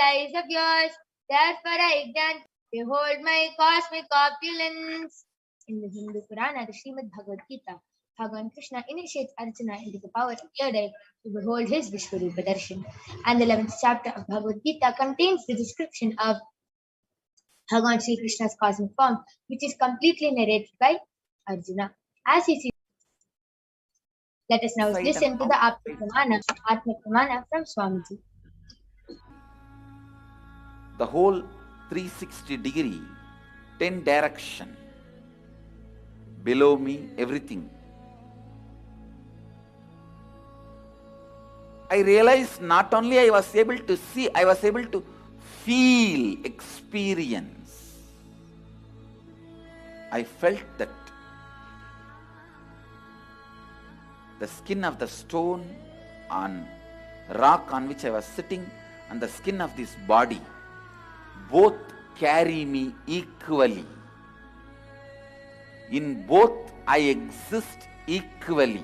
eyes of yours, therefore I grant, behold my cosmic opulence. In the Hindu Purana, the Srimad Bhagavad Gita, Bhagavan Krishna initiates Arjuna into the power of third eye to behold his Vishwarupa Darshan. And the 11th chapter of Bhagavad Gita contains the description of Bhagavan Sri Krishna's cosmic form, which is completely narrated by Arjuna. As he sees, let us now listen to the Atma Pramana from Swamiji. The whole 360-degree, 10 direction, below me, everything. I realized not only I was able to see, I was able to feel, experience. I felt that the skin of the stone on rock on which I was sitting and the skin of this body both carry me equally. In both I exist equally.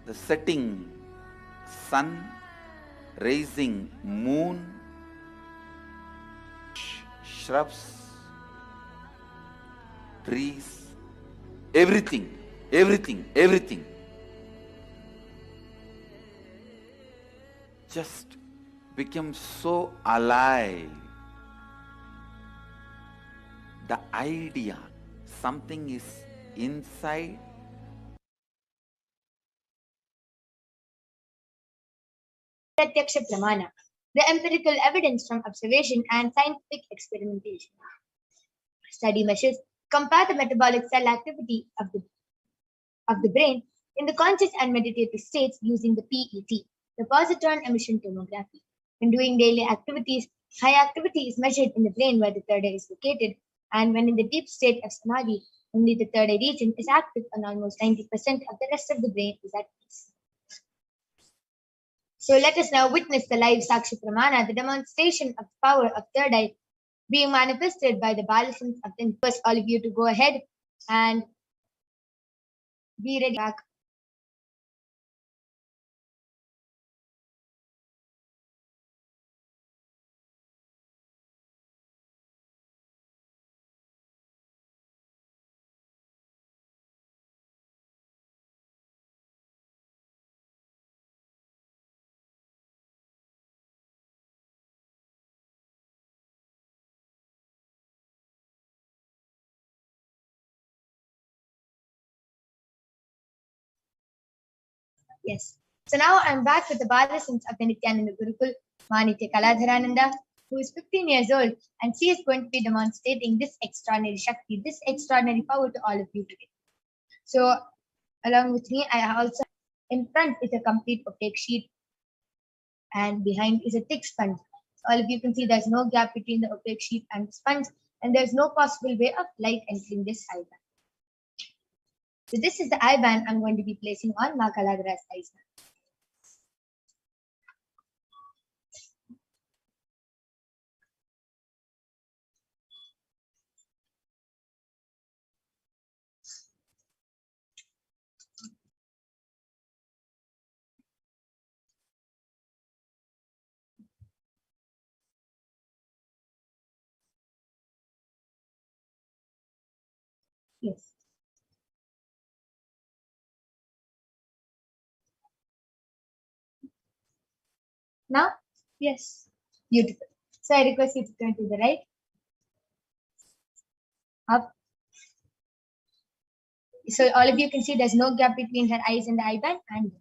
The setting sun, rising moon, shrubs, trees, everything just became so alive. The idea, something is inside. Pratyaksha Pramana, the empirical evidence from observation and scientific experimentation. Study measures compare the metabolic cell activity of the brain in the conscious and meditative states using the PET, the positron emission tomography. When doing daily activities, high activity is measured in the brain where the third eye is located, and when in the deep state of samadhi, only the third eye region is active and almost 90% of the rest of the brain is at peace. So let us now witness the live Sakshi Pramana, the demonstration of the power of third eye being manifested by the Balasans of the First, all of you to go ahead and be ready back. Yes. So now I'm back with the Balasans of the Nithyananda Gurukul, Manitya Kaladharananda, who is 15 years old, and she is going to be demonstrating this extraordinary Shakti, this extraordinary power to all of you today. So along with me, I also, in front is a complete opaque sheet, and behind is a thick sponge. So all of you can see there's no gap between the opaque sheet and the sponge, and there's no possible way of light entering this eye band. So this is the eye band I'm going to be placing on Ma Kaladhara's eyes now. Yes. Now, yes, beautiful. So I request you to turn to the right, up. So all of you can see there's no gap between her eyes and the eye band, and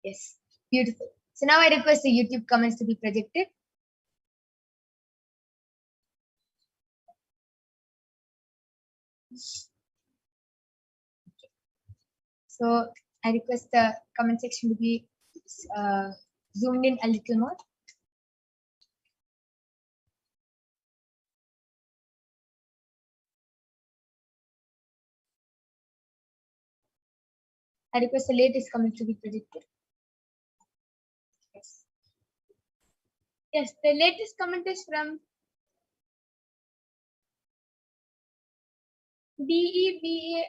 yes, beautiful. So now I request the YouTube comments to be projected. So I request the comment section to be zoomed in a little more. I request the latest comment to be projected. Yes. Yes, the latest comment is from DEBARAJUJOEPT.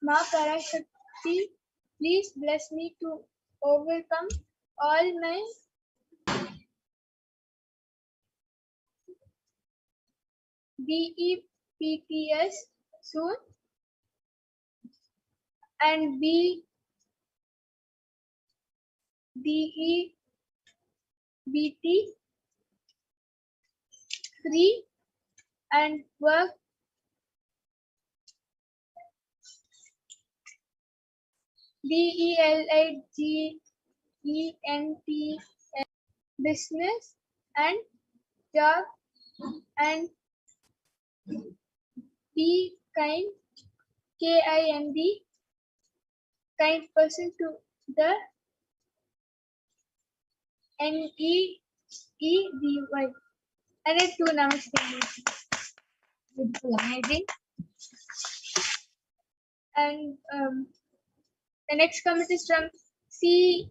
Ma Parashakti, please bless me to overcome all my BEPTS soon and DEBT 3 and work DELIGENT business and job and be kind KIND kind person to the NEEDY. And it too namaste. Beautiful, amazing. And the next comment is from CELINEG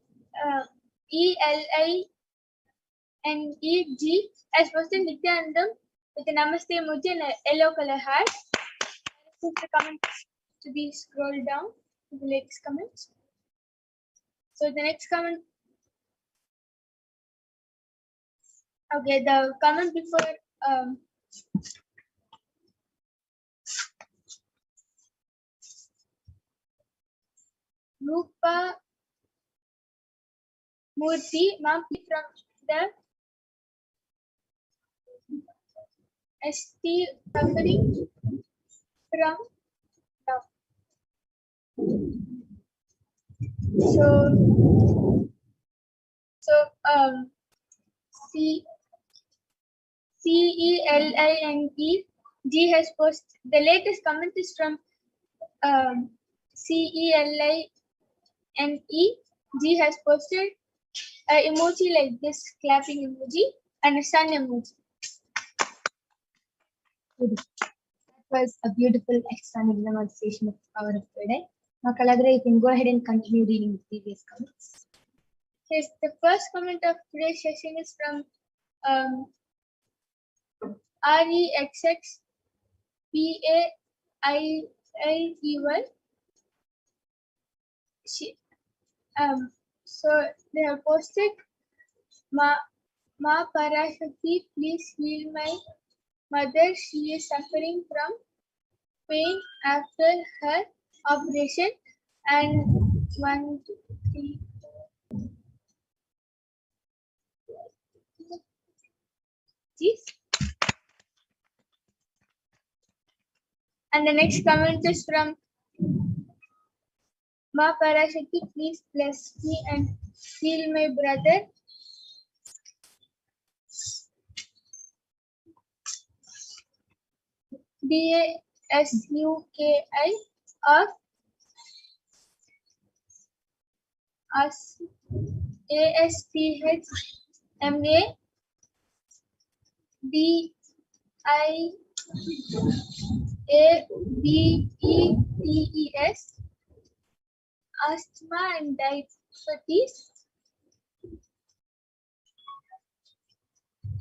as posted Nithyanandam with a namaste emoji and a yellow color heart. This is the comment to be scrolled down to the latest comments. So the next comment. Okay, the comment before Rupa Murthy, ma'am, from the ST suffering from CELINEG has posted the latest comment is from CELINEG has posted an emoji like this clapping emoji and a sun emoji. That was a beautiful external demonstration of the power of today. Now, Kaladra, you can go ahead and continue reading the previous comments. Yes, the first comment of today's session is from REXXPAILEY. So they have posted, Ma Parashakti, please heal my mother. She is suffering from pain after her operation. And 1, 2, 3, 4. Please. And the next comment is from Ma Parashakti, please bless me and heal my brother. DASUKI of ASTHMA DIABETES asthma and diabetes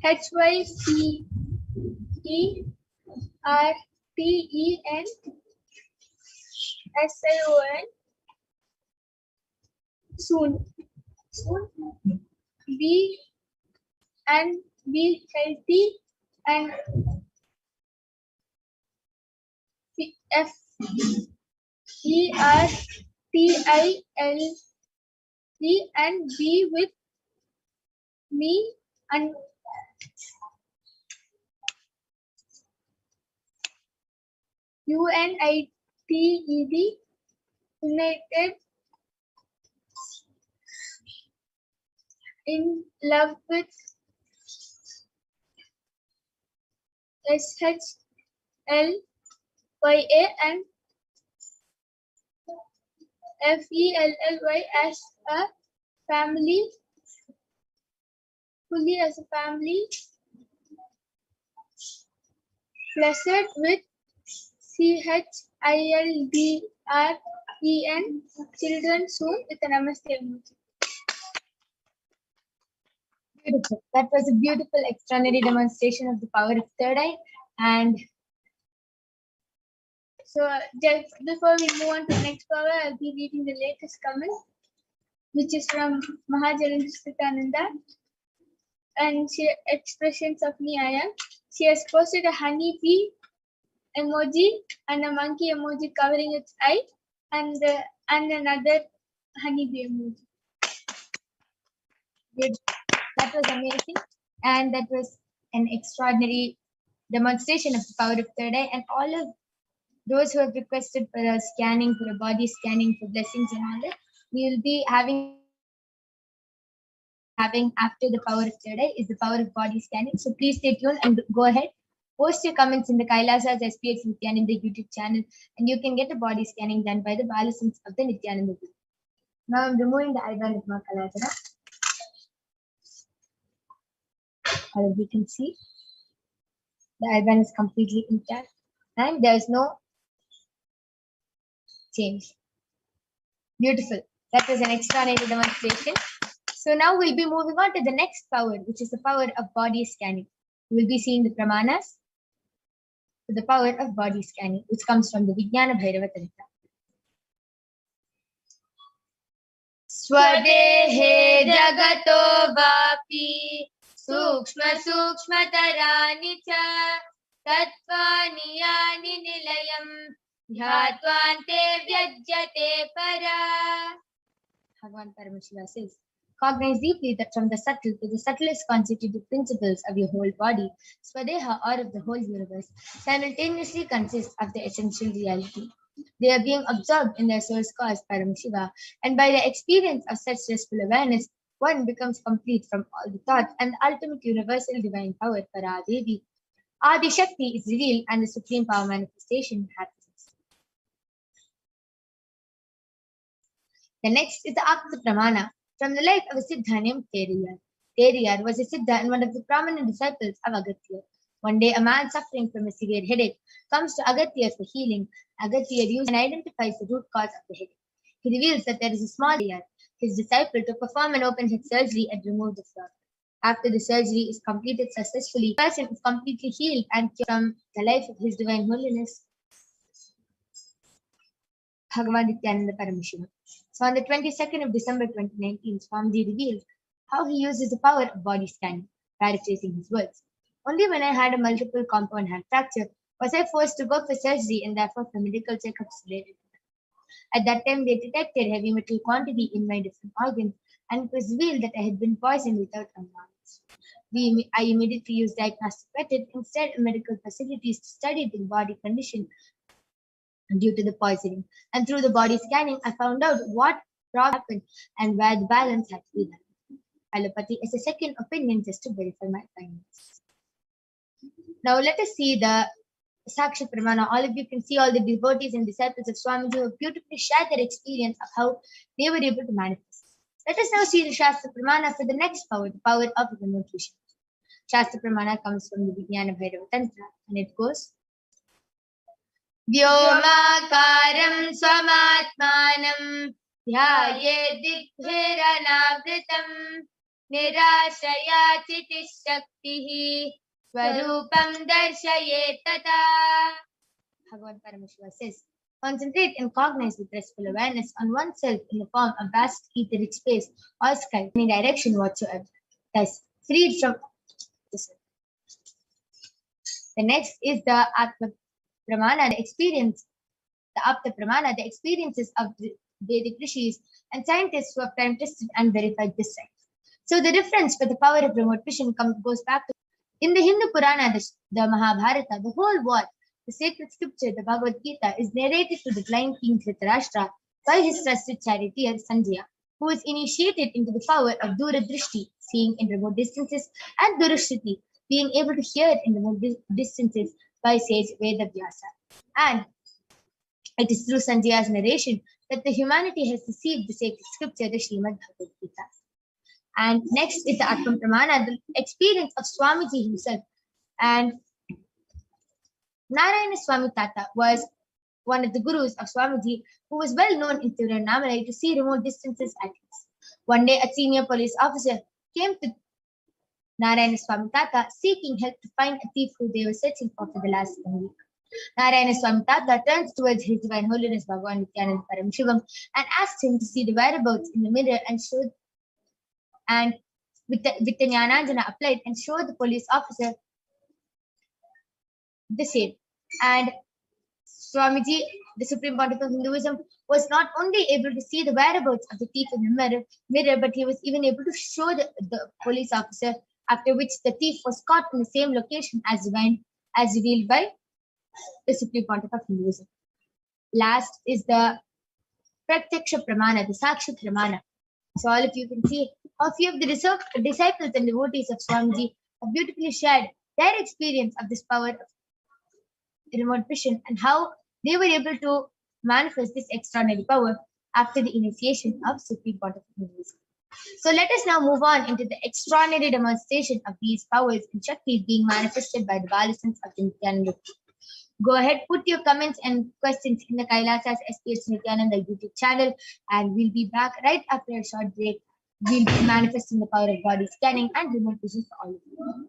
HYCERTENSION soon be healthy and FERTILE and be with me and UNITED United in love with SHLYA and FELLY as a family, fully as a family, blessed with CHILDREN children soon with a namaste emoji. Beautiful. That was a beautiful, extraordinary demonstration of the power of third eye. And So just before we move on to the next power, I'll be reading the latest comment, which is from Mahajanendra Nithyananda, and she expressions of me I am. She has posted a honey bee emoji and a monkey emoji covering its eye, and another honeybee emoji. That was amazing, and that was an extraordinary demonstration of the power of third eye. And all of those who have requested for a scanning, for a body scanning, for blessings and all that, we will be having after the power of third eye is the power of body scanning. So please stay tuned and go ahead. Post your comments in the Kailasa's HDH Nithyananda YouTube channel, and you can get a body scanning done by the Balasins of the Nithyananda group. Now I'm removing the eyeband of my Kaladhara. As you can see, the eyeband is completely intact and there is no change. Beautiful. That was an extraordinary demonstration. So now we'll be moving on to the next power, which is the power of body scanning. We'll be seeing the pramanas for the power of body scanning, which comes from the Vijnana Bhairava Tantra. Swadehe jagato vapi sukshma sukshmatarani cha tattvani yani nilayam dhyattvante vyajyate para. Bhagavan Paramashiva says, cognize deeply that from the subtle to the subtlest constitutive principles of your whole body, Swadeha, or of the whole universe, simultaneously consists of the essential reality. They are being absorbed in their source cause, Paramashiva, and by the experience of such restful awareness, one becomes complete from all the thoughts and the ultimate universal divine power, Paradevi. Adi Shakti is revealed and the supreme power manifestation happens. The next is the Apta Pramana, from the life of a Siddha named Teriyar. Teriyar was a Siddha and one of the prominent disciples of Agatya. One day, a man suffering from a severe headache comes to Agatya for healing. Agatya uses and identifies the root cause of the headache. He reveals that there is a small area, his disciple, to perform an open head surgery and remove the flaw. After the surgery is completed successfully, the person is completely healed and cured from the life of his divine holiness, Bhagavan Nithyananda Paramashivam. So on the 22nd of December 2019, Swamiji revealed how he uses the power of body scanning, paraphrasing his words. Only when I had a multiple compound hand fracture was I forced to go for surgery and therefore for medical checkups related to that. At that time, they detected heavy metal quantity in my different organs, and it was revealed that I had been poisoned without my knowledge. I immediately used diagnostic method instead of medical facilities to study the body condition due to the poisoning. And through the body scanning, I found out what happened and where the balance had to be done. Allopathy is a second opinion just to verify my findings. Now let us see the Sakshi Pramana. All of you can see all the devotees and disciples of Swamiji who have beautifully shared their experience of how they were able to manifest. Let us now see the Shastra Pramana for the next power, the power of remote vision. Shastra Pramana comes from the Vijnana Bhairava Tantra, and it goes, Vyomakaram swamatmanam dhyaye digbhiranavritam nirashaya chitishaktihi swarupam darshaye tata. Bhagavan Paramashiva says, concentrate and cognize with restful awareness on oneself in the form of vast etheric space or sky in any direction whatsoever. Thus, freed from this. The next is the Atma Pramana, the Apta Pramana, the experiences of the Vedic rishis and scientists who have time tested and verified this science. So the difference for the power of remote vision goes back to in the Hindu Purana, the Mahabharata, the whole war, the sacred scripture, the Bhagavad Gita, is narrated to the blind king Dhritarashtra by his trusted charioteer Sanjaya, who is initiated into the power of Duradrishti, seeing in remote distances, and Durashriti, being able to hear in remote distances by sage Vedavyasa. And it is through Sanjaya's narration that the humanity has received the sacred scripture, the Srimad Bhagavad Gita. And next is the Atma Pramana, the experience of Swamiji himself. And Narayana Swami Tata was one of the gurus of Swamiji, who was well known in Tiruvannamalai to see remote distances at least. One day, a senior police officer came to Narayana Swami Tata seeking help to find a thief who they were searching for the last 1 week. Narayana Swami Tata turns towards His Divine Holiness Bhagavan Nithyananda Paramashivam and asks him to see the whereabouts in the mirror and show, and with the Jnananjana applied and show the police officer the same. And Swamiji, the Supreme Pontiff of Hinduism, was not only able to see the whereabouts of the thief in the mirror, but he was even able to show the police officer, after which the thief was caught in the same location as revealed by the Supreme Pontiff of Hinduism. Last is the Pratyaksha Pramana, the Sakshi Pramana. So all of you can see, a few of the disciples and devotees of Swamiji have beautifully shared their experience of this power of remote vision and how they were able to manifest this extraordinary power after the initiation of Supreme Pontiff of Hinduism. So let us now move on into the extraordinary demonstration of these powers and Shaktis being manifested by the Balasans of the Nithyananda. Go ahead, put your comments and questions in the Kailasa's HDH Nithyananda YouTube channel, and we'll be back right after a short break. We'll be manifesting the power of body scanning and remote vision for all of you.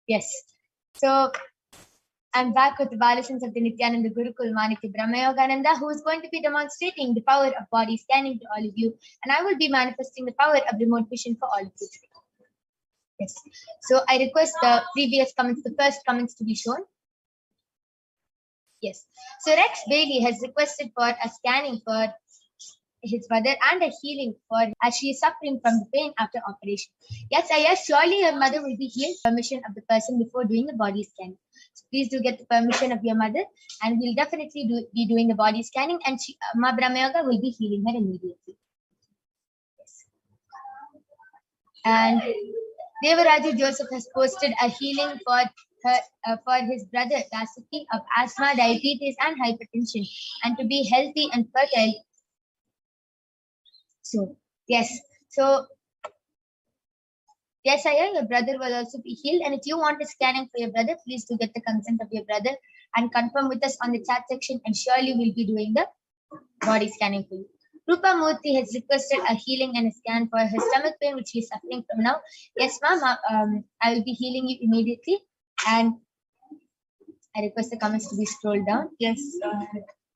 Yes. So I'm back with the Balasans of the Nithyananda Gurukul Manitya Brahmayogananda, who is going to be demonstrating the power of body scanning to all of you, and I will be manifesting the power of remote vision for all of you today. Yes. So I request the previous comments, the first comments to be shown. Yes. So Rex Bailey has requested for a scanning for his mother and a healing for as she is suffering from the pain after operation. Yes, Ayah, surely your mother will be healed. Permission of the person before doing the body scan. So please do get the permission of your mother, and we'll definitely be doing the body scanning, and Ma Brahmayoga will be healing her immediately. Yes. And Devaraju Joseph has posted a healing for his brother Dasaki of asthma, diabetes, and hypertension, and to be healthy and fertile. So yes, Ayah, your brother will also be healed. And if you want a scanning for your brother, please do get the consent of your brother and confirm with us on the chat section, and surely we'll be doing the body scanning for you. Rupa Murthy has requested a healing and a scan for her stomach pain, which she is suffering from now. Yes, ma'am, I will be healing you immediately. And I request the comments to be scrolled down. Yes,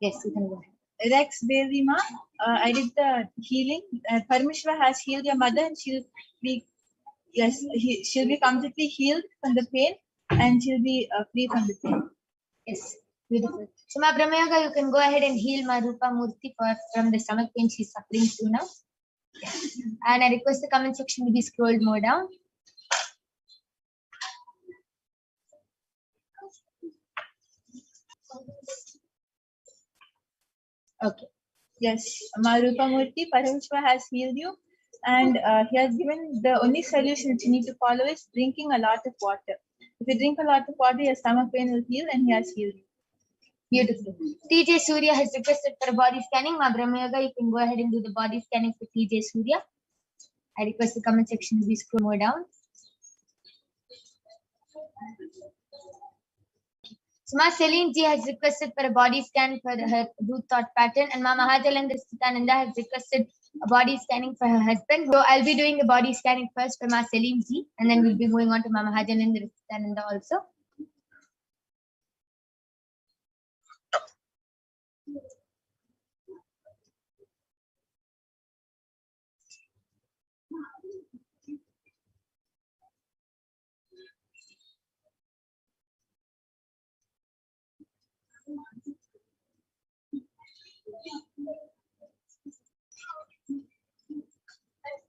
yes, you can go ahead. Rex Bailey, ma, I did the healing. Parmeshwar has healed your mother, and she'll be completely healed from the pain, and she'll be free from the pain. Yes, beautiful. So, Ma Brahmayoga, you can go ahead and heal Ma Rupa Murthy from the stomach pain she's suffering through now. Yes. And I request the comment section to be scrolled more down. Okay. Yes, Marupamurti, Paramashiva has healed you, and he has given the only solution which you need to follow is drinking a lot of water. If you drink a lot of water, your stomach pain will heal, and he has healed you. Beautiful. TJ Surya has requested for a body scanning. Ma Brahmayoga, you can go ahead and do the body scanning for TJ Surya. I request the comment section to be scroll more down. So Ma Celine G has requested for a body scan for her root thought pattern, and Ma Mahajalendra Sitananda has requested a body scanning for her husband. So I'll be doing the body scanning first for Ma Celine G, and then we'll be moving on to Ma Mahajalendra Sitananda also.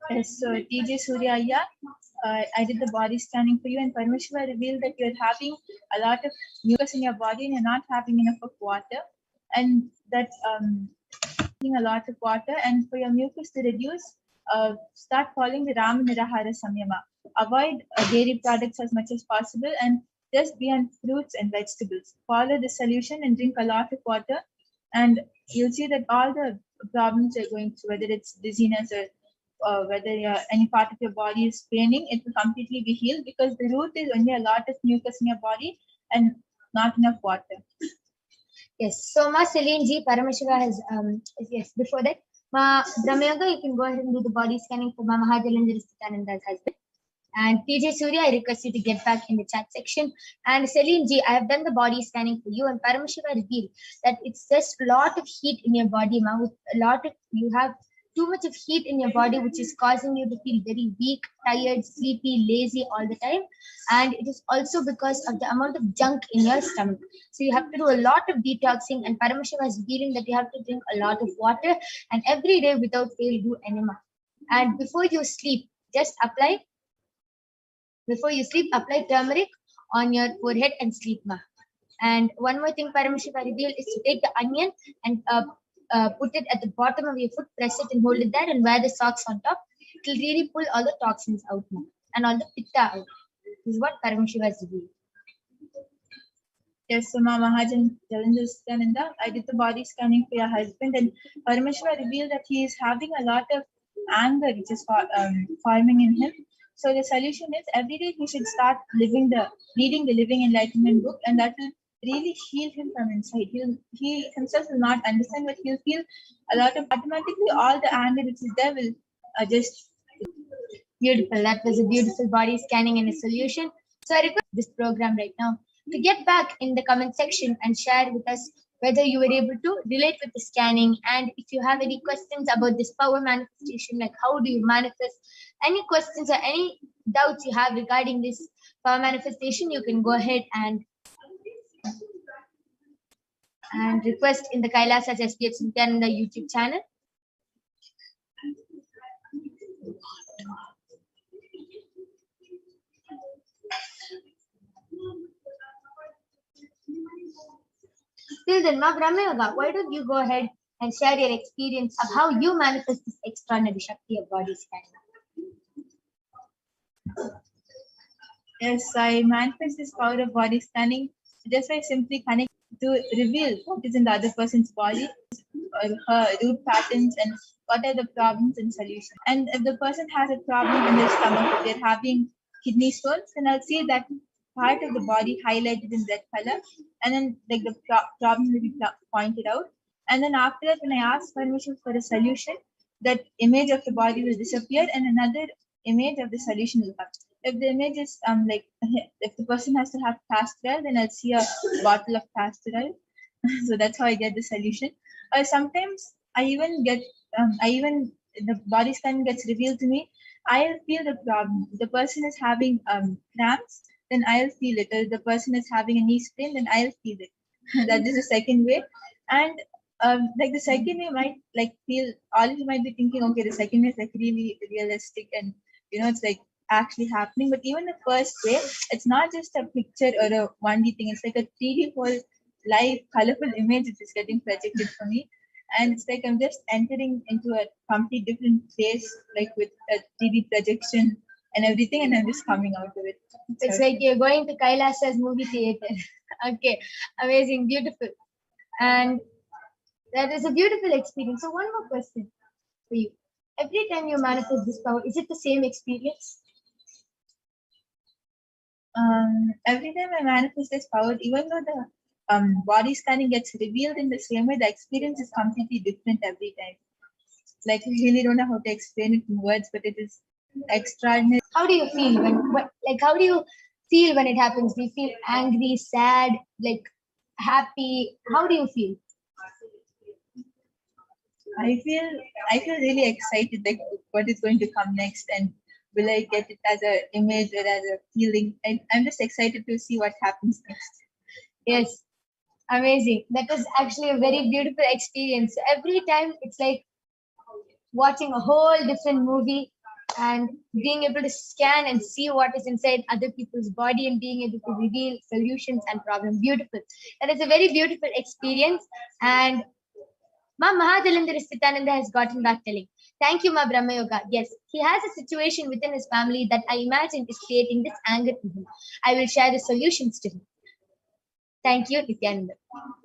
Yes, so TJ Surya, I did the body scanning for you, and Paramashiva revealed that you're having a lot of mucus in your body and you're not having enough of water, and that a lot of water, and for your mucus to reduce, start following the Rama Nirahara Samyama. Avoid dairy products as much as possible and just be on fruits and vegetables. Follow the solution and drink a lot of water, and you'll see that all the problems you're going through, whether it's dizziness or whether any part of your body is paining, it will completely be healed, because the root is only a lot of mucus in your body and not enough water. Yes, so Ma Celine G, Paramashiva has, yes, before that, Ma Brahmayoga, you can go ahead and do the body scanning for Ma Mahajalendra Sitananda's husband. And TJ Surya, I request you to get back in the chat section. And Celine G, I have done the body scanning for you, and Paramashiva revealed that it's just a lot of heat in your body, Ma. With a lot of, you have too much of heat in your body, which is causing you to feel very weak, tired, sleepy, lazy all the time. And it is also because of the amount of junk in your stomach. So you have to do a lot of detoxing, and Paramashiva is revealing that you have to drink a lot of water, and every day without fail do enema. And before you sleep, just apply turmeric on your forehead and sleep, Ma. And one more thing Paramashiva revealed is to take the onion and put it at the bottom of your foot, press it and hold it there, and wear the socks on top. It will really pull all the toxins out, Ma, and all the pitta out. This is what Paramashiva has revealed. Yes, so Ma Mahajalendra, I did the body scanning for your husband, and Paramashiva revealed that he is having a lot of anger which is forming in him. So the solution is every day he should start reading the Living Enlightenment book, and that will really heal him from inside. He himself will not understand, but he'll feel a lot of, automatically all the anger which is there will just. Beautiful. That was a beautiful body scanning and a solution. So I request this program right now to get back in the comment section and share with us whether you were able to relate with the scanning, and if you have any questions about this power manifestation, like how do you manifest, any questions or any doubts you have regarding this power manifestation, you can go ahead and request in the Kailasas HDH Nithyananda YouTube channel. Till then, Ma Brahmayoga, why don't you go ahead and share your experience of how you manifest this extraordinary Shakti of body scanning? Yes, I manifest this power of body scanning just by simply connect to reveal what is in the other person's body, or her root patterns, and what are the problems and solutions. And if the person has a problem in their stomach, if they're having kidney stones, then I'll see that part of the body highlighted in red color, and then like the problem will be pointed out. And then after that, when I ask permission for a solution, that image of the body will disappear and another image of the solution will come. If the image is if the person has to have castor oil, then I'll see a bottle of castor oil. So that's how I get the solution. Or sometimes I even get the body scan gets revealed to me. I'll feel the problem. If the person is having cramps, then I'll feel it. If the person is having a knee sprain, then I'll feel it. That is the second way. And like the second way might like feel, all of you might be thinking, okay, the second way is like really realistic and it's like actually happening. But even the first way, it's not just a picture or a 1D thing. It's like a 3D whole live colorful image which is getting projected for me. And it's like I'm just entering into a complete different place, like with a 3D projection and everything, and I'm just coming out of it. It's like you're going to Kailasa's movie theater. Okay, amazing, beautiful. And that is a beautiful experience. So one more question for you. Every time you manifest this power, is it the same experience? Every time I manifest this power, even though the body scanning gets revealed in the same way, the experience is completely different every time. Like, I really don't know how to explain it in words, but it is extraordinary. How do you feel how do you feel when it happens? Do you feel angry, sad, like happy? How do you feel? I feel really excited, like what is going to come next, and will I get it as an image or as a feeling? I'm just excited to see what happens next. Yes, amazing. That was actually a very beautiful experience. Every time it's like watching a whole different movie and being able to scan and see what is inside other people's body and being able to reveal solutions and problems. Beautiful. That is a very beautiful experience. And Ma Mahadalandar Sitananda has gotten back telling, thank you, Ma Brahma Yoga. Yes, he has a situation within his family that I imagine is creating this anger to him. I will share the solutions to him. Thank you, Nithyananda.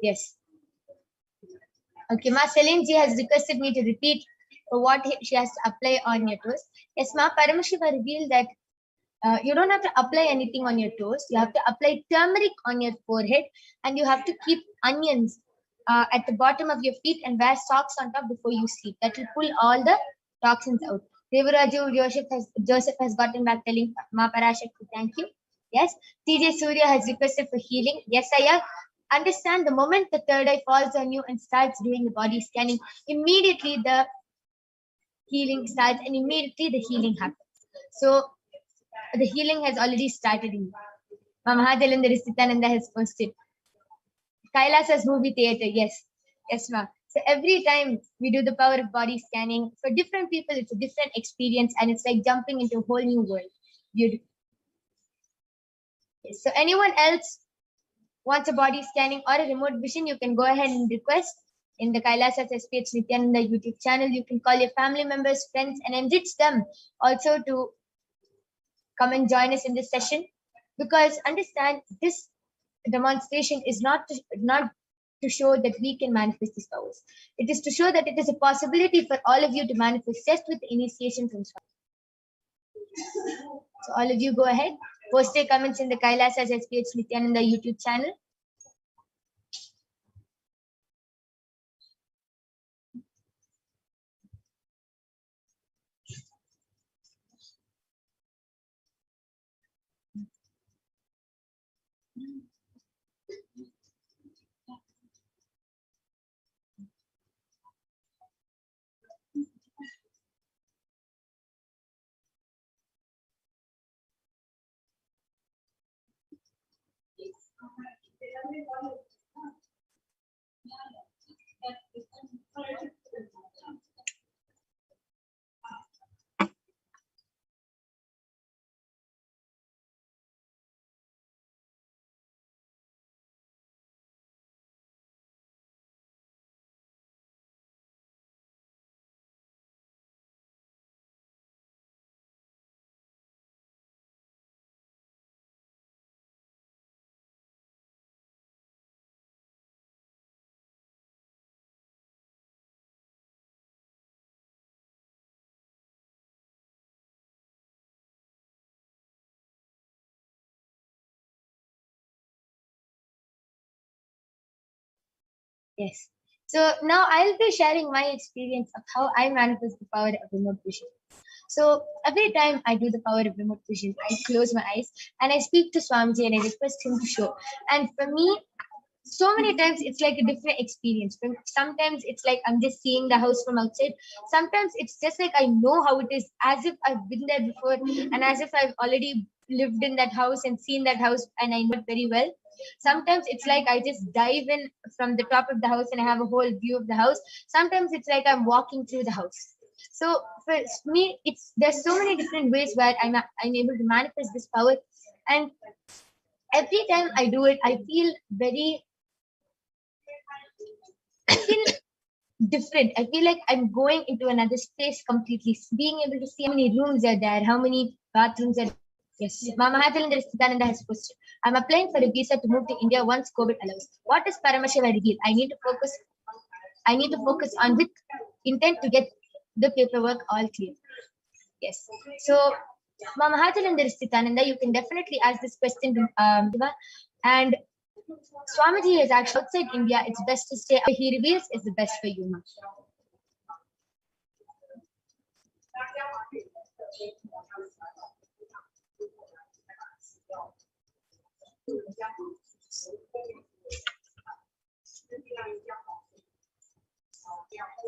Yes. Okay, Ma Celine ji has requested me to repeat what she has to apply on your toes. Yes, Ma Paramashiva revealed that you don't have to apply anything on your toes. You have to apply turmeric on your forehead, and you have to keep onions at the bottom of your feet and wear socks on top before you sleep. That will pull all the toxins out. Devaraju Joseph has gotten back telling Ma Parashakti, thank you. Yes, TJ Surya has requested for healing. Yes, I understand the moment the third eye falls on you and starts doing the body scanning, immediately the healing starts and immediately the healing happens. So the healing has already started in you. Mahadalandar Sitananda has posted. Kailasa's movie theater, yes. Yes, ma'am. So every time we do the power of body scanning, for different people, it's a different experience and it's like jumping into a whole new world. Beautiful. Yes. So anyone else wants a body scanning or a remote vision, you can go ahead and request in the Kailasa's HDH Nithyananda YouTube channel. You can call your family members, friends, and enrich them also to come and join us in this session. Because understand, this demonstration is not to show that we can manifest these powers. It is to show that it is a possibility for all of you to manifest just with initiation from Swami. So all of you go ahead, post your comments in the Kailasa's HDH Nithyananda YouTube channel. Yes. So now I'll be sharing my experience of how I manifest the power of remote vision. So every time I do the power of remote vision, I close my eyes and I speak to Swamiji and I request him to show. And for me, so many times it's like a different experience. Sometimes it's like I'm just seeing the house from outside. Sometimes it's just like I know how it is, as if I've been there before and as if I've already lived in that house and seen that house and I know it very well. Sometimes it's like I just dive in from the top of the house and I have a whole view of the house. Sometimes it's like I'm walking through the house. So for me, there's so many different ways where I'm able to manifest this power. And every time I do it, I feel different. I feel like I'm going into another space completely. Being able to see how many rooms are there, how many bathrooms are there. Yes, Mama Nityananda has posted. I'm applying for a visa to move to India once COVID allows. What does Paramashiva reveal? I need to focus on with intent to get the paperwork all clear. Yes. So Mama Nityananda, you can definitely ask this question to and Swamiji is actually outside India. It's best to stay. He reveals is the best for you, ma'am.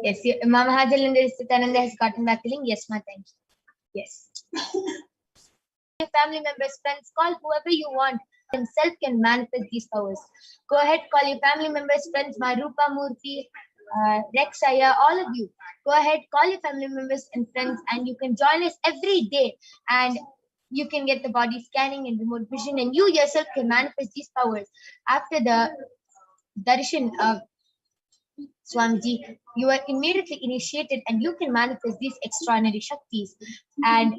Yes, Mama Nityananda has gotten back the link. Yes, ma, thank you. Yes. Family members, friends, call whoever you want. Himself can manifest these powers. Go ahead, call your family members, friends, Marupa Murthy, Rexaya, all of you. Go ahead, call your family members and friends, and you can join us every day. And you can get the body scanning and remote vision, and you yourself can manifest these powers. After the darshan of Swamiji, you are immediately initiated, and you can manifest these extraordinary shaktis. And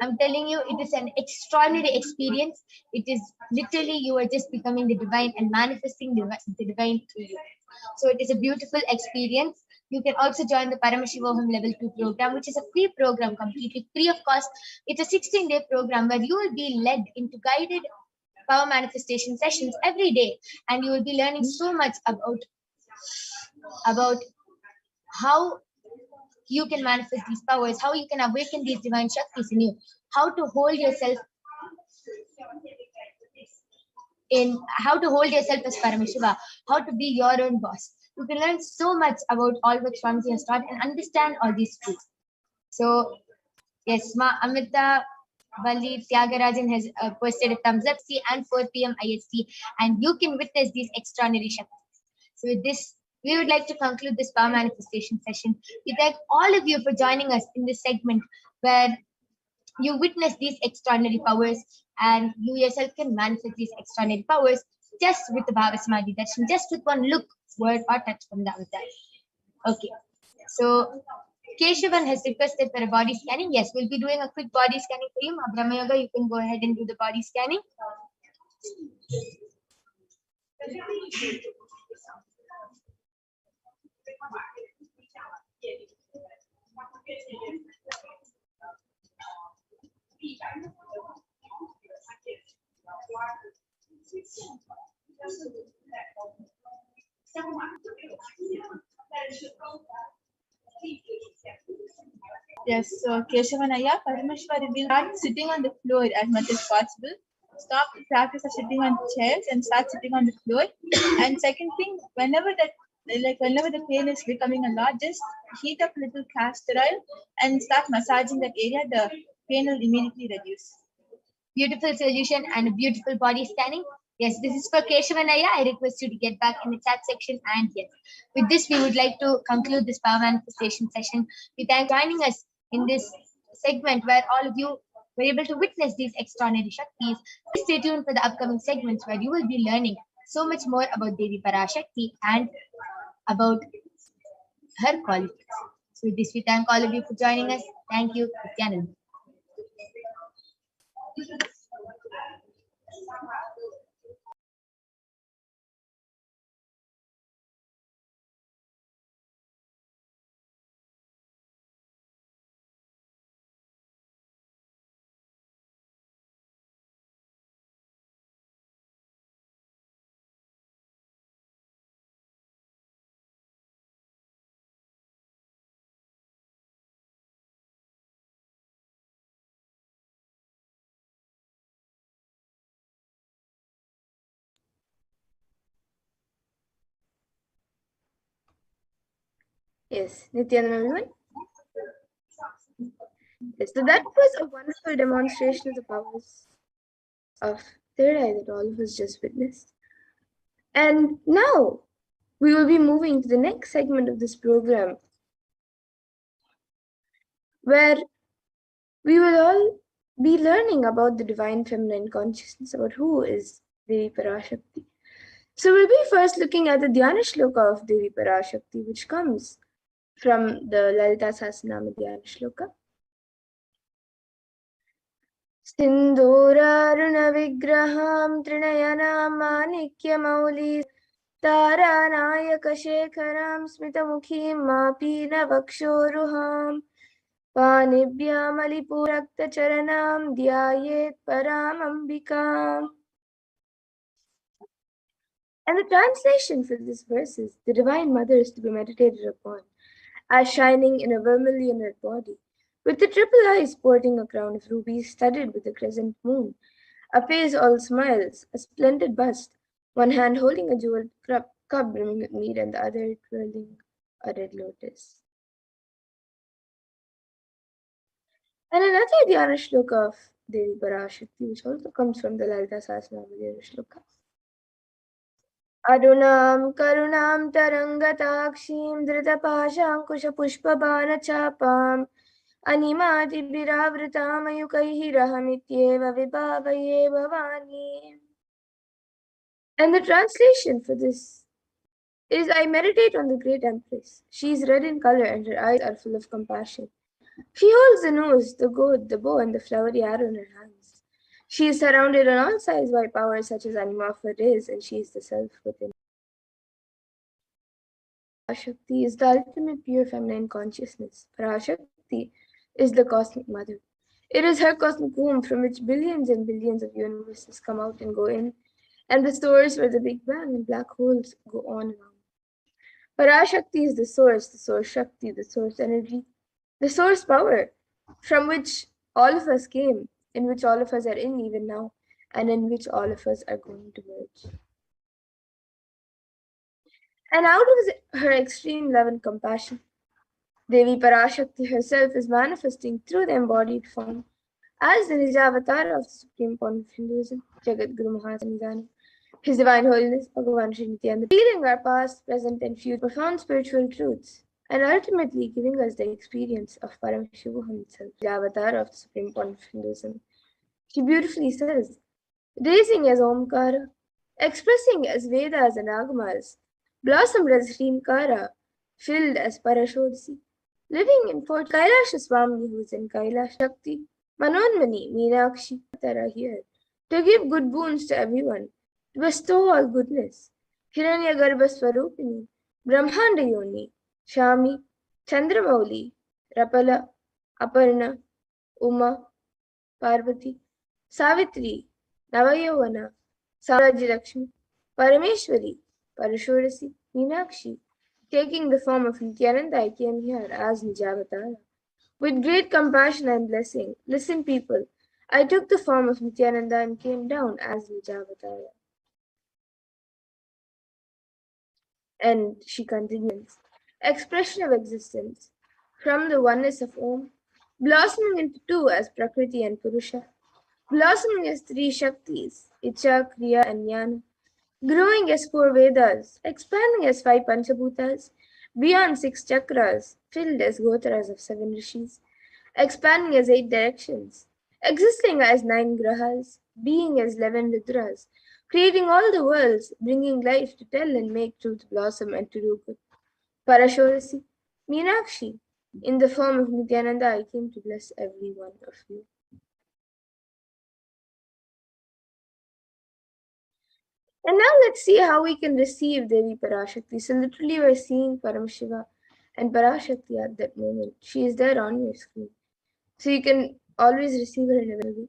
I'm telling you, it is an extraordinary experience. It is literally, you are just becoming the divine and manifesting the divine through you. So it is a beautiful experience. You can also join the Paramashivoham Level 2 program, which is a free program, completely free of cost. It's a 16-day program where you will be led into guided power manifestation sessions every day. And you will be learning so much about how you can manifest these powers, how you can awaken these divine shaktis in you, how to hold yourself as Paramashiva, how to be your own boss. You can learn so much about all what Swamiji has taught and understand all these truths. So, yes, Ma Amrita Valli Tyagarajan has posted a thumbs up, see, and 4 p.m. IST, and you can witness these extraordinary shaktis. So, with this, we would like to conclude this power manifestation session. We thank all of you for joining us in this segment where you witness these extraordinary powers and you yourself can manifest these extraordinary powers just with the Bhava Samadhi Darshan, just with one look, word, or touch from the avatar. Okay. So, Keshavan has requested for a body scanning. Yes, we'll be doing a quick body scanning for you. Brahma Yoga, you can go ahead and do the body scanning. Yes, so Keshavanaya, Paramashiva revealed start sitting on the floor as much as possible. Stop the practice of sitting on chairs and start sitting on the floor. And second thing, whenever the pain is becoming a lot, just heat up a little castor oil and start massaging that area. The pain will immediately reduce. Beautiful solution and a beautiful body scanning. Yes, this is for Keshavanaya. I request you to get back in the chat section. And yes, with this, we would like to conclude this power manifestation session. We thank you for joining us in this segment where all of you were able to witness these extraordinary shaktis. Please stay tuned for the upcoming segments where you will be learning so much more about Devi Parashakti and about her qualities. So with this, we thank all of you for joining us. Thank you, Nithyananda. Yes, Nithyananda everyone. Yes, so that was a wonderful demonstration of the powers of third eye that all of us just witnessed. And now we will be moving to the next segment of this program, where we will all be learning about the divine feminine consciousness, about who is Devi Parashakti. So we'll be first looking at the Dhyana Shloka of Devi Parashakti, which comes from the Lalita Sahasranama Dhyana Shloka. Sindhuraruna vigraham trinayana manikya mauli taranayaka shekharam smitamukhim mapina vakshoruham panibhyam alipurakta charanam dhyayet paramambikam. And the translation for this verse is: the Divine Mother is to be meditated upon as shining in a vermilion red body, with the triple eyes sporting a crown of rubies studded with a crescent moon, a face all smiles, a splendid bust, one hand holding a jeweled cup brimming with mead, and the other twirling a red lotus. And another Dhyana Shloka of Devi Parashakti, which also comes from the Lalita Sahasranama Dhyana Shloka. Adunam karunam tarangatakshim dhritapaşankuşapuşpabanachapam animatibhiravritam ayukaihirahamityeva vibhavaye bhavani. And the translation for this is: I meditate on the great Empress. She is red in color and her eyes are full of compassion. She holds the nose, the gourd, the bow, and the flowery arrow in her hands. She is surrounded on all sides by powers such as anima of her rays, and she is the self within. Parashakti is the ultimate pure feminine consciousness. Parashakti is the cosmic mother. It is her cosmic womb from which billions and billions of universes come out and go in, and the source where the Big Bang and black holes go on and on. Parashakti is the source Shakti, the source energy, the source power from which all of us came, in which all of us are in even now, and in which all of us are going to merge. And out of her extreme love and compassion, Devi Parashakti herself is manifesting through the embodied form as the Nijavatar of the Supreme Point of Hinduism, Jagat Guru Mahasanidhanam, His Divine Holiness, Bhagavan Shri Nithyananda, revealing our past, present, and future profound spiritual truths, and ultimately giving us the experience of Paramashivoham itself, the avatar of the Supreme Point of Hinduism. She beautifully says, raising as Omkara, expressing as Vedas and Agamas, blossomed as Hrimkara, filled as Parashakti, living in Fort Kailasha Swami, who is in Kailash Shakti, Manonmani, Meenakshi, are here to give good boons to everyone, to bestow all goodness. Hiranyagarbha Swarupini, Brahmanda Yoni, Shami, Chandramauli, Rapala, Aparna, Uma, Parvati, Savitri, Navayovana, Saurajya Lakshmi, Parameshwari, Parashurasi, Meenakshi. Taking the form of Nithyananda, I came here as Nijavatara. With great compassion and blessing, listen people, I took the form of Nithyananda and came down as Nijavatara. And she continues, expression of existence, from the oneness of Om, blossoming into two as Prakriti and Purusha, blossoming as three Shaktis, Icha, Kriya, and Jnana, growing as four Vedas, expanding as five Panchabhutas, beyond six chakras, filled as Gotras of seven rishis, expanding as eight directions, existing as nine grahas, being as 11 Rudras, creating all the worlds, bringing life to tell and make truth blossom and to do good. Parashorasi, Meenakshi, in the form of Nithyananda, I came to bless every one of you. And now let's see how we can receive Devi Parashakti. So literally we're seeing Paramashiva and Parashakti at that moment. She is there on your screen. So you can always receive her in a way.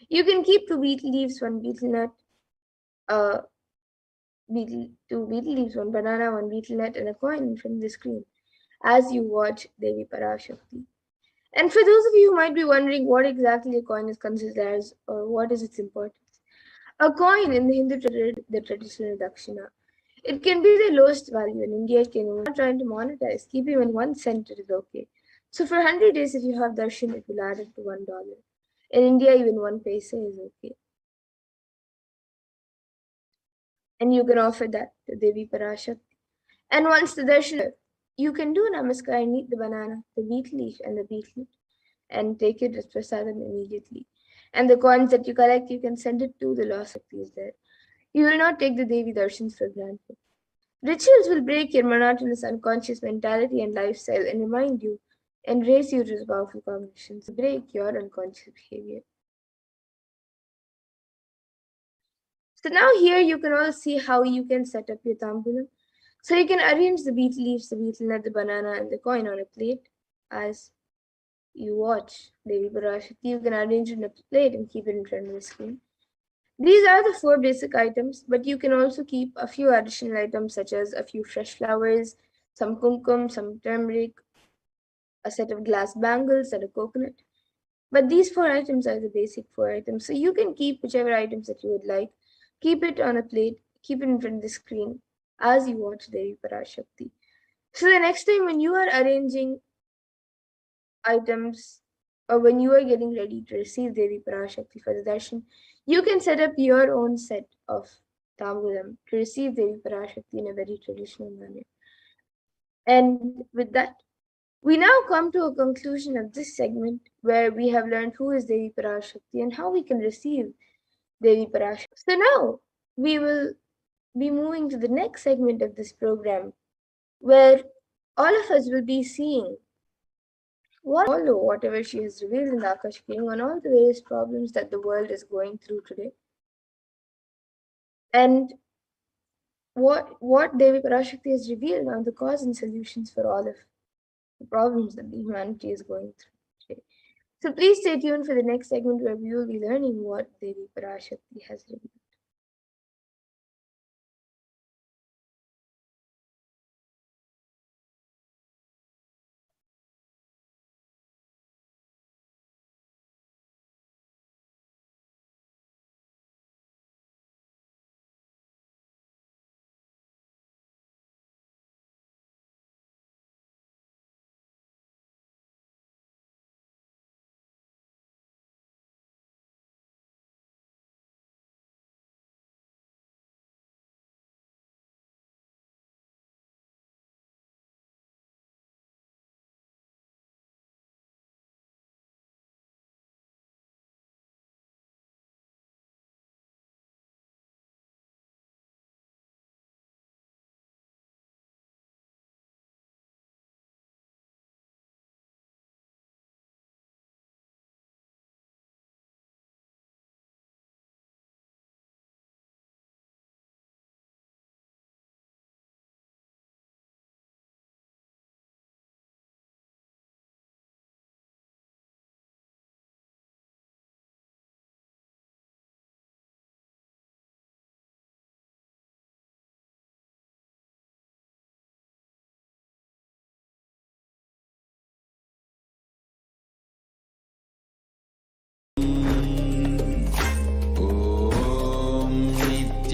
You can keep two betel leaves, one betel nut, two betel leaves, one banana, one betel nut, and a coin from the screen as you watch Devi Parashakti. And for those of you who might be wondering what exactly a coin is considered as or what is its importance, a coin in the Hindu the traditional Dakshina, it can be the lowest value in India. We're not trying to monetize. Keep even 1 cent, it is okay. So for 100 days, if you have darshan, it will add up to $1. In India, even 1 paisa is okay. And you can offer that to Devi Parashakti. And once the darshan, you can do namaskar and eat the banana, the betel leaf, and the beetroot, and take it as prasadam immediately. And the coins that you collect, you can send it to the lost Shakti is there. You will not take the Devi darshans for granted. Rituals will break your monotonous unconscious mentality and lifestyle and remind you and raise you to powerful cognitions. Break your unconscious behavior. So now here you can all see how you can set up your tambulam. So you can arrange the betel leaves, the betel nut, the banana, and the coin on a plate as you watch Devi Parashakti. You can arrange it on a plate and keep it in front of the screen. These are the 4 basic items, but you can also keep a few additional items such as a few fresh flowers, some kumkum, some turmeric, a set of glass bangles, and a coconut. But these 4 items are the basic 4 items. So you can keep whichever items that you would like, keep it on a plate, keep it in front of the screen as you watch Devi Parashakti. So the next time when you are arranging items or when you are getting ready to receive Devi Parashakti for the darshan, you can set up your own set of tambulam to receive Devi Parashakti in a very traditional manner. And with that, we now come to a conclusion of this segment where we have learned who is Devi Parashakti and how we can receive Devi Parashakti. So now we will be moving to the next segment of this program where all of us will be seeing whatever she has revealed in the Akashic on all the various problems that the world is going through today. And what Devi Parashakti has revealed are the cause and solutions for all of the problems that the humanity is going through today. So please stay tuned for the next segment where we will be learning what Devi Parashakti has revealed.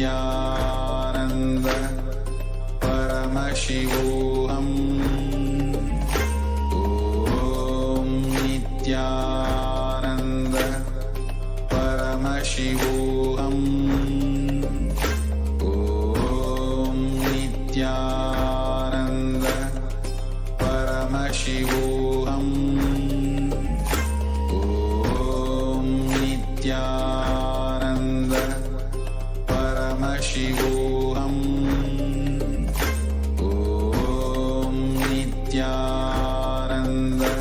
Nithyananda Paramashivoham. Om Nithyananda Paramashivoham. Om Nithyananda Paramashivoham. Om Nithyananda Paramashivoham. Om Nithyananda Paramashivoham. Om Nithyananda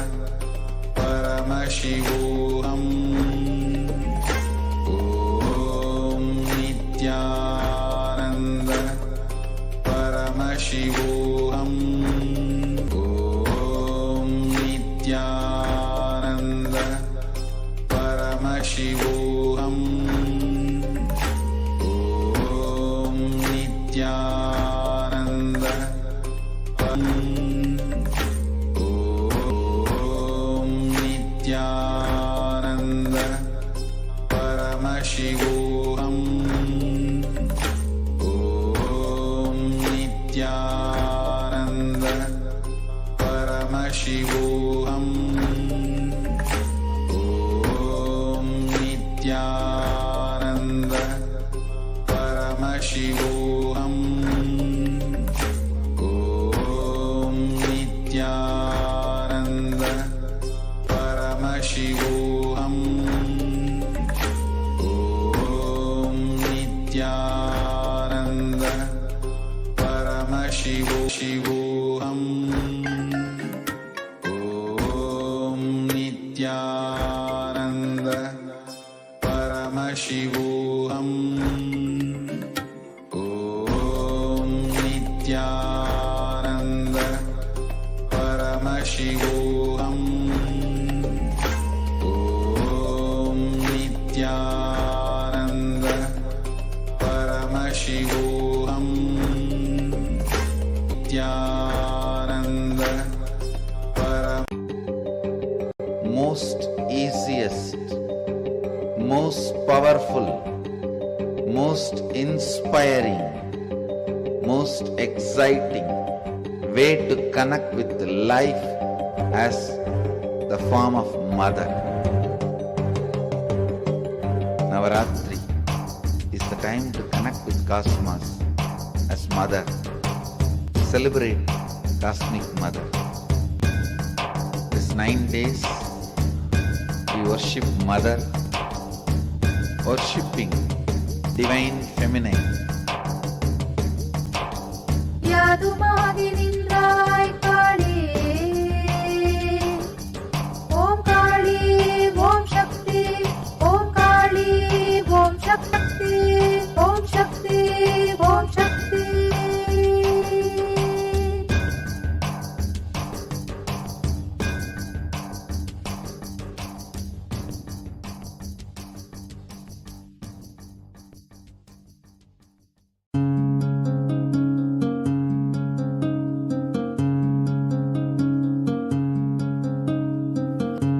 Paramashivoham. Om Nithyananda Paramashivoham. Nithyananda Om Nithyananda Paramashivoham. Om Nithyananda Paramashivoham. Om Nithyananda Paramashivoham. Om Nithyananda Paramashivoham. Om Nithyananda Nithyananda Paramashivoham. Om Nithyananda Paramashivoham. Om Nithyananda Paramashivoham. Nithyananda most easiest, most powerful, most inspiring, most exciting way to connect with life as the form of mother. Navaratri is the time to connect with Cosmos as mother. Celebrate Cosmic Mother. These 9 days we worship Mother, worshipping Divine Feminine. Yadumaginindrai Kali, Om Kali, Om Shakti, Om Kali, Om Shakti, Om Shakti, Om Shakti.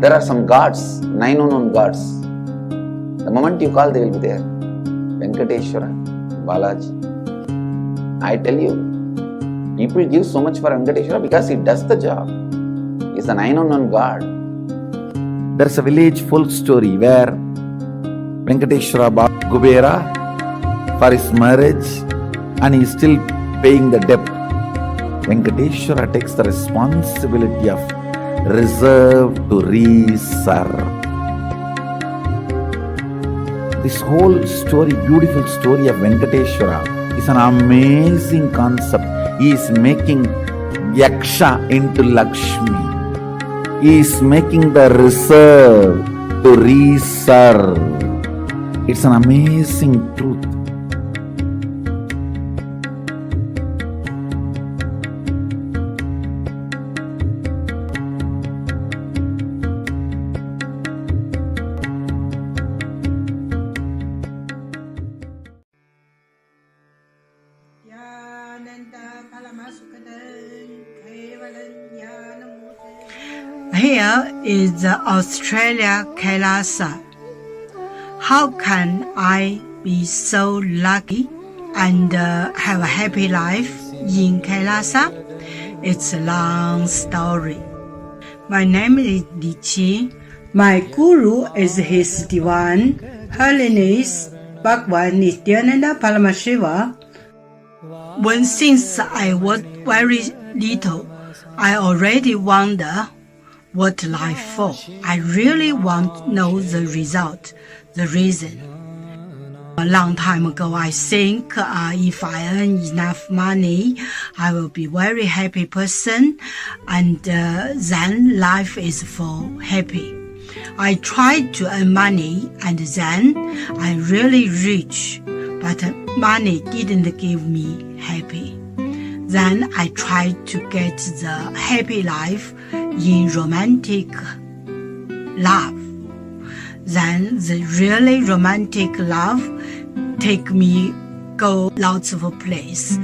There are some gods, 9 unknown gods. The moment you call, they will be there. Venkateshwara, Balaji. I tell you, people give so much for Venkateshwara because he does the job. He's a 9 unknown god. There's a village folk story where Venkateshwara bought Kubera for his marriage and he is still paying the debt. Venkateshwara takes the responsibility of reserve to reserve. This whole story, beautiful story of Venkateshwara is an amazing concept. He is making Yaksha into Lakshmi. He is making the reserve to reserve. It's an amazing truth. Here is the Australia Kailasa. How can I be so lucky and have a happy life in Kailasa? It's a long story. My name is Li Qi. My guru is His Divine Holiness Bhagwan Nithyananda Paramashivam. Since I was very little, I already wonder what life for. I really want to know the result, the reason. A long time ago, I think if I earn enough money, I will be very happy person, and then life is for happy. I tried to earn money, and then I'm really rich, but money didn't give me happy. Then I tried to get the happy life in romantic love. Then the really romantic love take me go lots of place.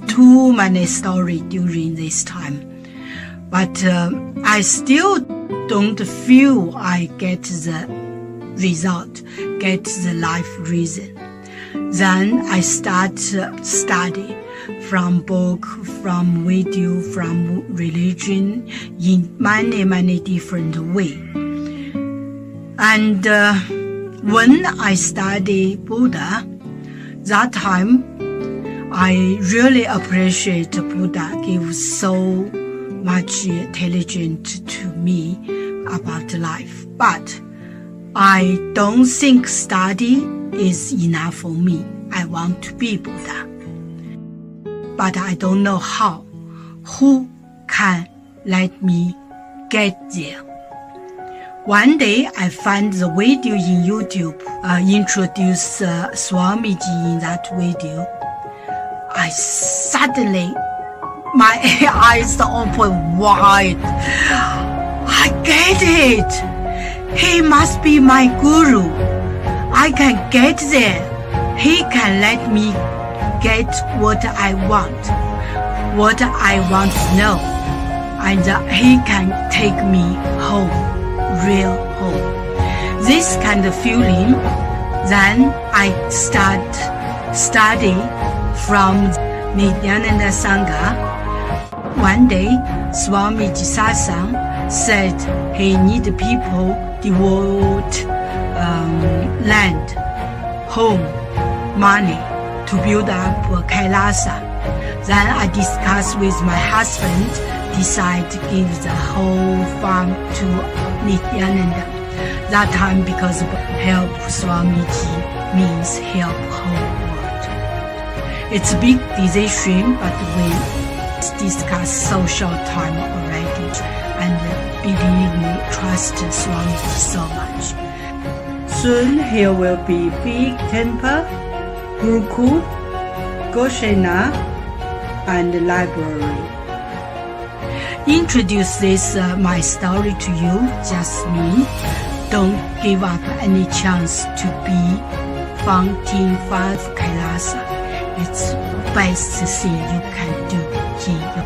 Too many stories during this time. But I still don't feel I get the result, get the life reason. Then I start study from book, from video, from religion in many different ways. And when I study Buddha, that time I really appreciate Buddha gives so much intelligence to me about life. But I don't think study is enough for me. I want to be Buddha. But I don't know how. Who can let me get there? One day I found the video in YouTube, introduced Swamiji in that video. I suddenly, my eyes open wide. I get it. He must be my guru. I can get there. He can let me get what I want to know. And he can take me home, real home. This kind of feeling, then I start study from Nithyananda Sangha. One day, Swamiji Satsang said he need people devote land, home, money to build up Kailasa. Then I discussed with my husband, decide to give the whole farm to Nithyananda. That time because help Swamiji means help whole world. It's a big decision, but we discussed so short time already, and believe me, trust Swamiji so much. Soon here will be big temple, Gurukul, Goshena, and library. Introduce this my story to you, just me. Don't give up any chance to be fountain of Kailasa. It's best thing you can do here.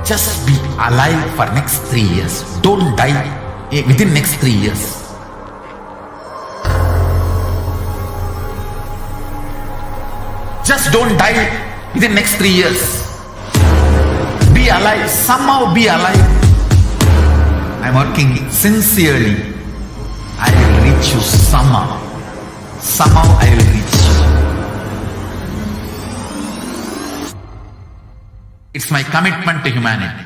Just be alive for next 3 years. Don't die within next 3 years. Just don't die within next 3 years. Be alive. Somehow be alive. I'm working sincerely. I will reach you somehow. Somehow I will reach you. It's my commitment to humanity.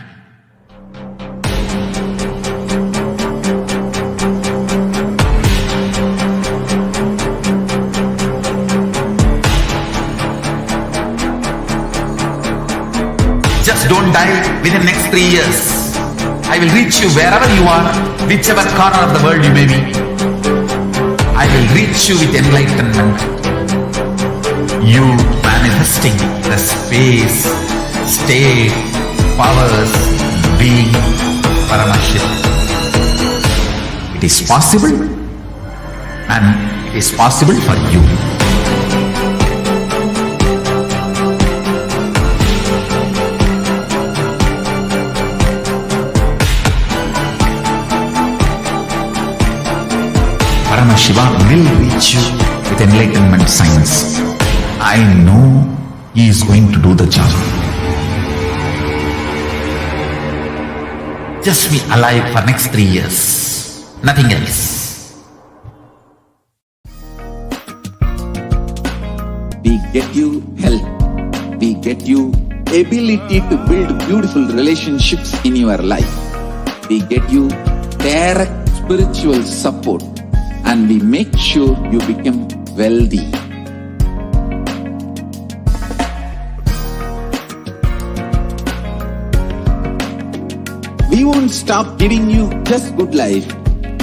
Just don't die within the next 3 years. I will reach you wherever you are, whichever corner of the world you may be. I will reach you with enlightenment. You manifesting the space, state, powers, being, Paramashivoham. It is possible, and it is possible for you. Paramashivoham will reach you with enlightenment science. I know he is going to do the job. Just be alive for next 3 years. Nothing else. We get you health. We get you ability to build beautiful relationships in your life. We get you direct spiritual support, and we make sure you become wealthy. We won't stop giving you just good life.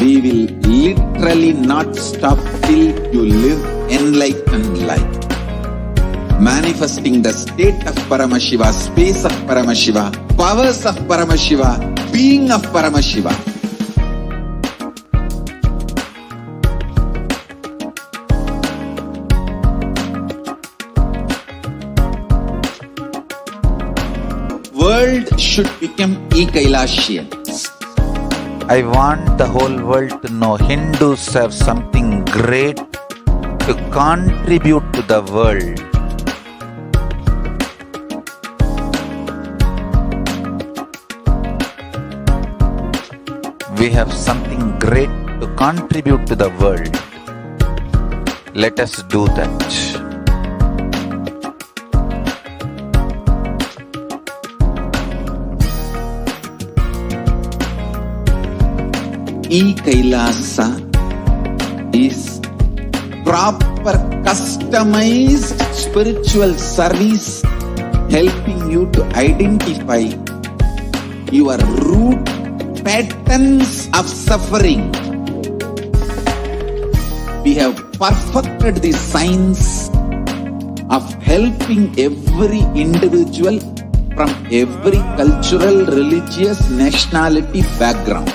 We will literally not stop till you live enlightened life. Manifesting the state of Paramashiva, space of Paramashiva, powers of Paramashiva, being of Paramashiva. World should become e-Kailashians. I want the whole world to know Hindus have something great to contribute to the world. We have something great to contribute to the world. Let us do that. E-Kailasa is proper customized spiritual service helping you to identify your root patterns of suffering. We have perfected the science of helping every individual from every cultural, religious, nationality background.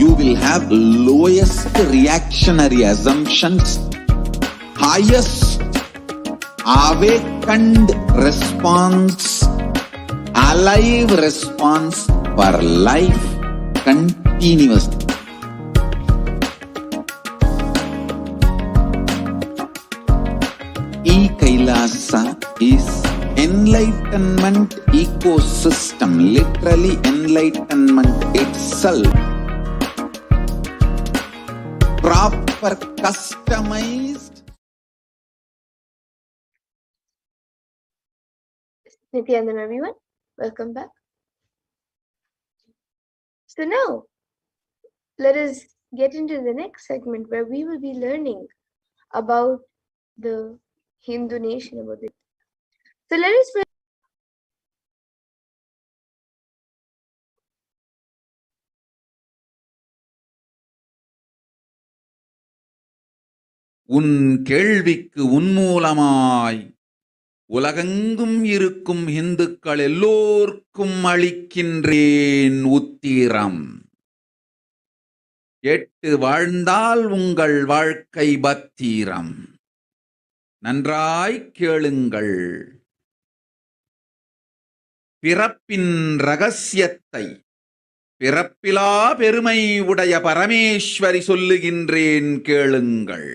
You will have lowest reactionary assumptions, highest awakened response, alive response for life continuously. E-Kailasa is enlightenment ecosystem, literally enlightenment itself. Proper customized. Nithyananda, everyone, welcome back. So now, let us get into the next segment where we will be learning about the Hindu nation, about it. So let us உன் கேள்விக்கு உன்மூலமாய் உலகெங்கும் இருக்கும் இந்துக்கள் எல்லோர்க்கும் அளிக்கின்றேன் உத்திரம். 8 வாழ்ந்தால் உங்கள் வாழ்க்கை பத்திரம். நன்றாய் கேளுங்கள். பிறப்பின் ரகசியத்தை பிறப்பிலா பெருமை உடைய பரமேஸ்வரி சொல்லுகின்றேன் கேளுங்கள்.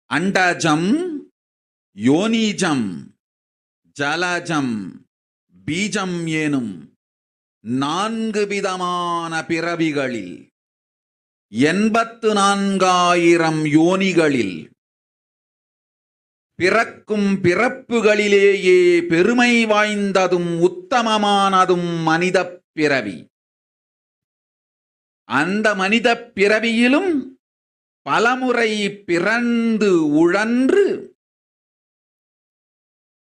அண்டஜம், யோனிஜம், ஜலஜம், பீஜம் எனும் 4 விதமான பிறவிகளில் 84,000 யோனிகளில் பிறக்கும் பிறப்புகளிலேயே பெருமை வாய்ந்ததும் உத்தமமானதும் மனிதப் பிறவி. அந்த மனிதப் பிறவியிலும் பலமுறை பிறந்து உழன்று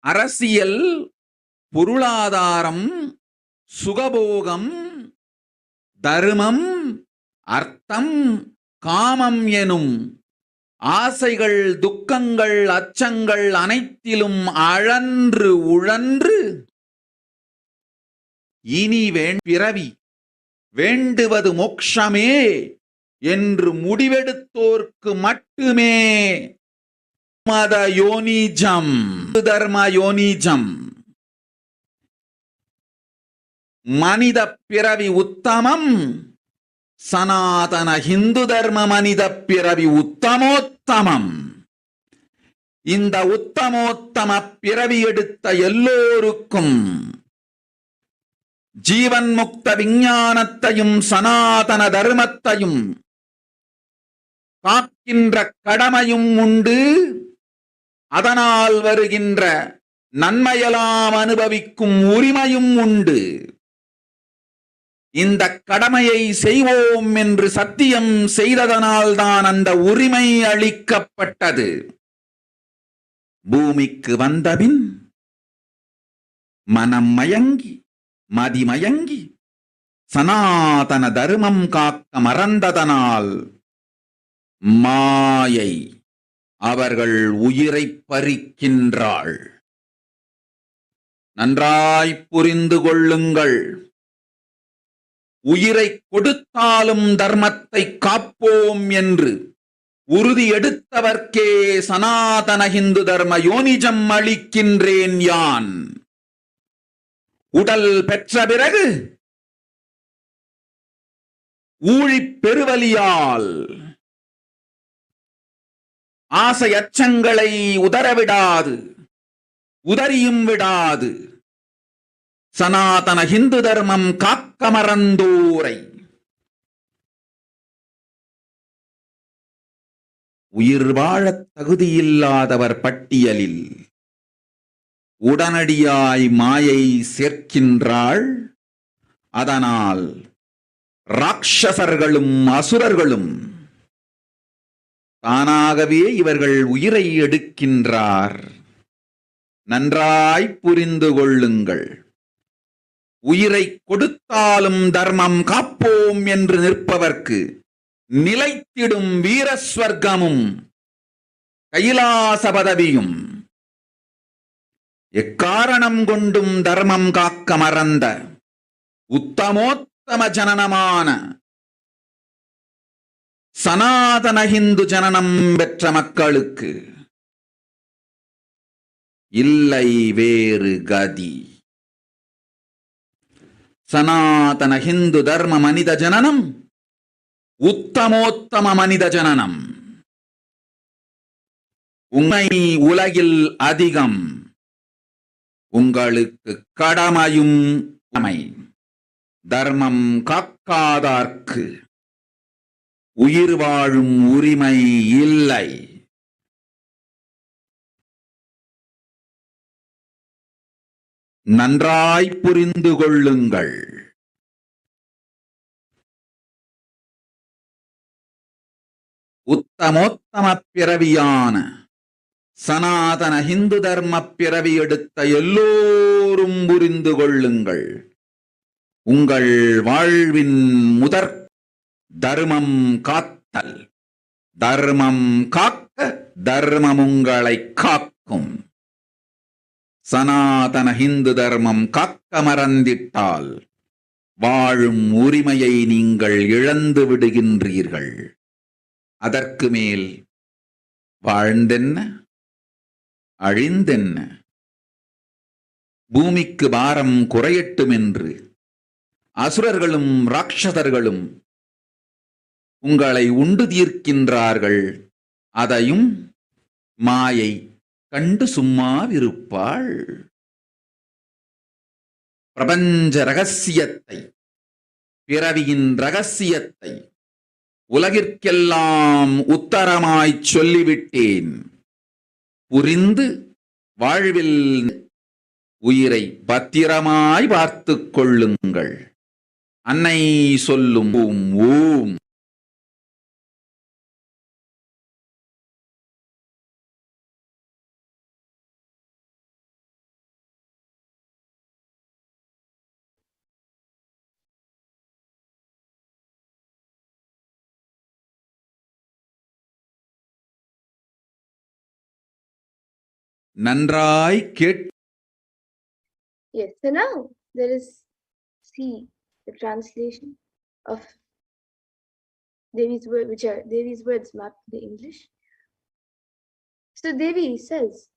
அரசியல், பொருளாதாரம், சுகபோகம், தர்மம், அர்த்தம், காமம் எனும் ஆசைகள், துக்கங்கள், அச்சங்கள் அனைத்திலும் அழன்று உழன்று இனி பிறவி வேண்டுவது மோட்சமே என்று முடிவெடுத்தோர்க்கு மட்டுமே மத யோனிஜம், தர்ம யோனிஜம். மனித பிறவி உத்தமம், சனாதன ஹிந்து தர்ம மனித பிறவி உத்தமோத்தமம். இந்த உத்தமோத்தம பிறவி எடுத்த எல்லோருக்கும் ஜீவன் முக்த விஞ்ஞானத்தையும் சனாதன தர்மத்தையும் காக்கின்ற கடமையும் உண்டு. அதனால் வருகின்ற நன்மையெல்லாம் அனுபவிக்கும் உரிமையும் உண்டு. இந்த கடமையை செய்வோம் என்று சத்தியம் செய்ததனால்தான் அந்த உரிமை அளிக்கப்பட்டது. பூமிக்கு வந்தபின் மனம் மயங்கி மதிமயங்கி சனாதன தர்மம் காக்க மறந்ததனால் மாயை அவர்கள் உயிரை பறிக்கின்றாள். நன்றாய் புரிந்து கொள்ளுங்கள். உயிரை கொடுத்தாலும் தர்மத்தை காப்போம் என்று உறுதி எடுத்தவர்க்கே சனாதன ஹிந்து தர்ம யோனிஜம் அளிக்கின்றேன் யான். உடல் பெற்ற பிறகு ஊழிப் பெருவலியால் ஆசை அச்சங்களை உதறவிடாது, உதறியும் விடாது சனாதன ஹிந்து தர்மம் காக்க மறந்தோரை உயிர் வாழத் தகுதியில்லாதவர் பட்டியலில் உடனடியாய் மாயை சேர்க்கின்றாள். அதனால் ராட்சசர்களும் அசுரர்களும் தானாகவே இவர்கள் உயிரை எடுக்கின்றார். நன்றாய் புரிந்து கொள்ளுங்கள். உயிரை கொடுத்தாலும் தர்மம் காப்போம் என்று நிற்பவர்க்கு நிலைத்திடும் வீரஸ்வர்க்கமும் கைலாச பதவியும் எக்காரணம் கொண்டும் தர்மம் காக்க மறந்த உத்தமோத்தம ஜனனமான சனாதன ஹிந்து ஜனனம் பெற்ற மக்களுக்கு இல்லை வேறு கதி. சனாதன ஹிந்து தர்ம மனித ஜனனம் உத்தமோத்தம மனித ஜனனம். உண்மை உலகில் அதிகம். உங்களுக்கு கடமையும் உண்மை. தர்மம் காக்காதார்க்கு உயிர் வாழும் உரிமை இல்லை. நன்றாய் புரிந்து கொள்ளுங்கள். உத்தமோத்தம பிறவியான சனாதன ஹிந்து தர்ம பிறவி எடுத்த எல்லோரும் புரிந்து கொள்ளுங்கள். உங்கள் வாழ்வின் முதற் தர்மம் காத்தல். தர்மம் காக்க தர்மம் உங்களை காக்கும். சனாதன ஹிந்து தர்மம் காக்க மறந்திட்டால் வாழும் உரிமையை நீங்கள் இழந்து விடுகின்றீர்கள். அதற்கு மேல் வாழ்ந்தென்ன அழிந்தென்ன? பூமிக்கு பாரம் குறையட்டும் என்று அசுரர்களும் ராட்சதர்களும் உங்களை உண்டு தீர்க்கின்றார்கள். அதையும் மாயை கண்டு சும்மாவிருப்பாள். பிரபஞ்ச ரகசியத்தை, பிறவியின் ரகசியத்தை உலகிற்கெல்லாம் உத்தரமாய்ச் சொல்லிவிட்டேன். புரிந்து வாழ்வில் உயிரை பத்திரமாய் பார்த்துக் கொள்ளுங்கள். அன்னை சொல்லும் ஓம் ஓம். நன்றாய் gate. Yes, so now there is see the translation of Devi's word, which are Devi's words mapped to the English. So Devi says,